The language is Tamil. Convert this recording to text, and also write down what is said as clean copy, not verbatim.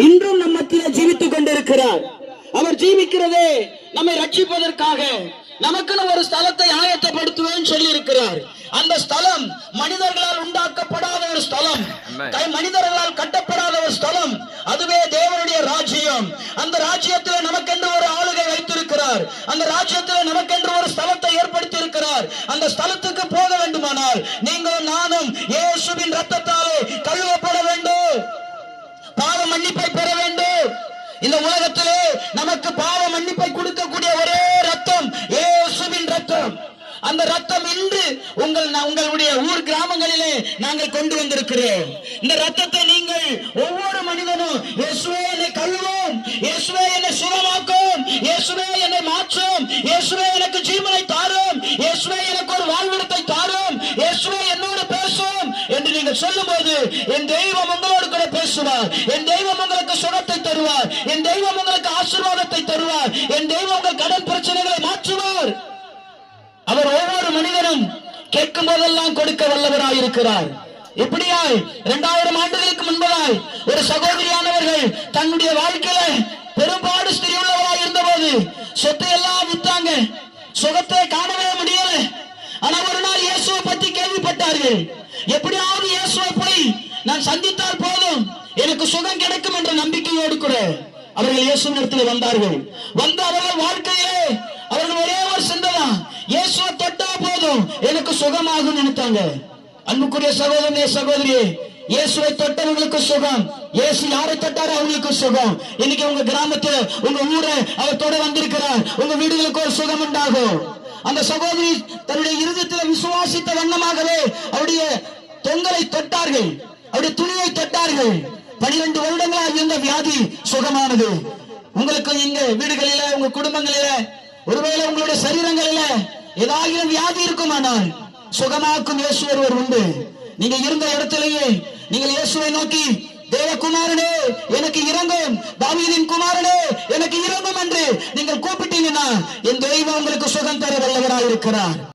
இன்றும் நம்ம மத்தியிலே ஜீவித்துக் கொண்டிருக்கிறார். அவர் ஜீவிக்கிறதே நம்மை ரட்சிப்பதற்காக. நமக்குன்னு ஒரு ஸ்தலத்தை ஆயத்தப்படுத்துவேன் சொல்லி இருக்கிறார். அந்த ஸ்தலம் மனிதர்களால் உண்டாக்கப்படாத ஒரு ஸ்தலம், மனிதர்களால் கட்டப்படாத ஒரு ஸ்தலம். அதுவே தேவனுடைய ராஜ்யம். அந்த ராஜ்யத்தில் நமக்கென்று ஒரு ஆளுகை வைத்திருக்கிறார். அந்த ராஜ்யத்தில் நமக்கென்று ஒரு ஸ்தலத்தை ஏற்படுத்தி இருக்கிறார். அந்த ஸ்தலத்துக்கு போக வேண்டுமானால் நீங்களும் நானும் இயேசுவின் ரத்தத்தாலே கழுவப்பட வேண்டும், பாவ மன்னிப்பை பெற வேண்டும். இந்த உலகத்திலே நமக்கு பாவ மன்னிப்பை கொடுக்கக்கூடிய ஒரே ரத்தம் இயேசுவின் ரத்தம். அந்த ரத்தம் இன்று உங்களுடைய ஊர் கிராமங்களிலே நாங்கள் கொண்டு வந்திருக்கிறோம். இந்த ரத்தத்தை நீங்கள் ஒவ்வொரு மனிதனும் இயேசுவே என்னை கழுவும், இயேசுவே என்னை சுகமாக்கும், இயேசுவே என்னை மாற்றும், இயேசுவே எனக்கு ஜீவனை தாரும், இயேசுவே எனக்கு ஒரு வாழ்விடத்தை தாரும், இயேசுவே என்னோடு பேசும் என்று நீங்கள் சொல்லும் போது என் தெய்வம் உங்களோடு கூட பேசுவார். என் தெய்வம் உங்களுக்கு சுகத்தை தருவார். என் தெய்வம் உங்களுக்கு ஆசீர்வாதத்தை தருவார். என் தெய்வம் உங்கள் கடன் பிரச்சனைகளை மாற்றுவார். அவர் ஒவ்வொரு மனிதனும் கேட்கும் போதெல்லாம் கொடுக்க வல்லவராயிருக்கிறார். இப்படியாய் 2000 ஆண்டுகளுக்கு முன்பதாய் ஒரு சகோதரியானவர்கள் தன்னுடைய வாழ்க்கையில பெரும்பாடு ஸ்திரீ உள்ளவராய் இருந்தபோது சொத்தை எல்லாம் வித்தாங்க, சுகத்தை காணவே முடியல. ஆனா ஒரு நாள் இயேசுவை பற்றி கேள்விப்பட்டார்கள். எப்படியாவது இயேசுவை போய் நான் சந்தித்தால் போதும் எனக்கு சுகம் கிடைக்கும் என்ற நம்பிக்கையோடு கூட அவர்கள் இயேசுவிடத்தில் வந்தார்கள். வந்து அவர்கள் வாழ்க்கையிலே அவர்கள் ஒரே ஒரு சிந்தனை, இயேசுவை தொட்டா போதும் எனக்கு சுகமாகும் நினைத்தாங்க. அன்புக்குரிய சகோதரனே சகோதரியே, இயேசுவை தொட்டவர்களுக்கு சுகம். இயேசு யாரை தொட்டாரோ அவங்களுக்கு சுகம். இன்னைக்கு உங்க கிராமத்துல உங்க ஊரை அவர் தொட வந்திருக்கிறார். உங்க வீடுகளுக்கு ஒரு சுகம் உண்டாகும். அந்த சகோதரி தன்னுடைய இருதயத்தில் விசுவாசித்த வண்ணமாகவே அவருடைய தொங்கலை தொட்டார்கள், அவருடைய துணியை தொட்டார்கள். 12 வருடங்களாக இருந்த வியாதி சுகமானது. உங்களுக்கு இங்க வீடுகளில உங்க குடும்பங்களில ஒருவேளை உங்களுடைய சரீரங்களில ஏதாவது வியாதி இருக்குமானால் சுகமாக்கும் இயேசு ஒருவர் உண்டு. நீங்க இருந்த இடத்திலேயே நீங்கள் இயேசுவை நோக்கி தேவகுமாரனே எனக்கு இரங்கும், தாவீதின் குமாரனே எனக்கு இரங்கும் என்று நீங்கள் கூப்பிட்டீங்கன்னா என் தெய்வம் உங்களுக்கு சுகம் தர வல்லவராயிருக்கிறார்.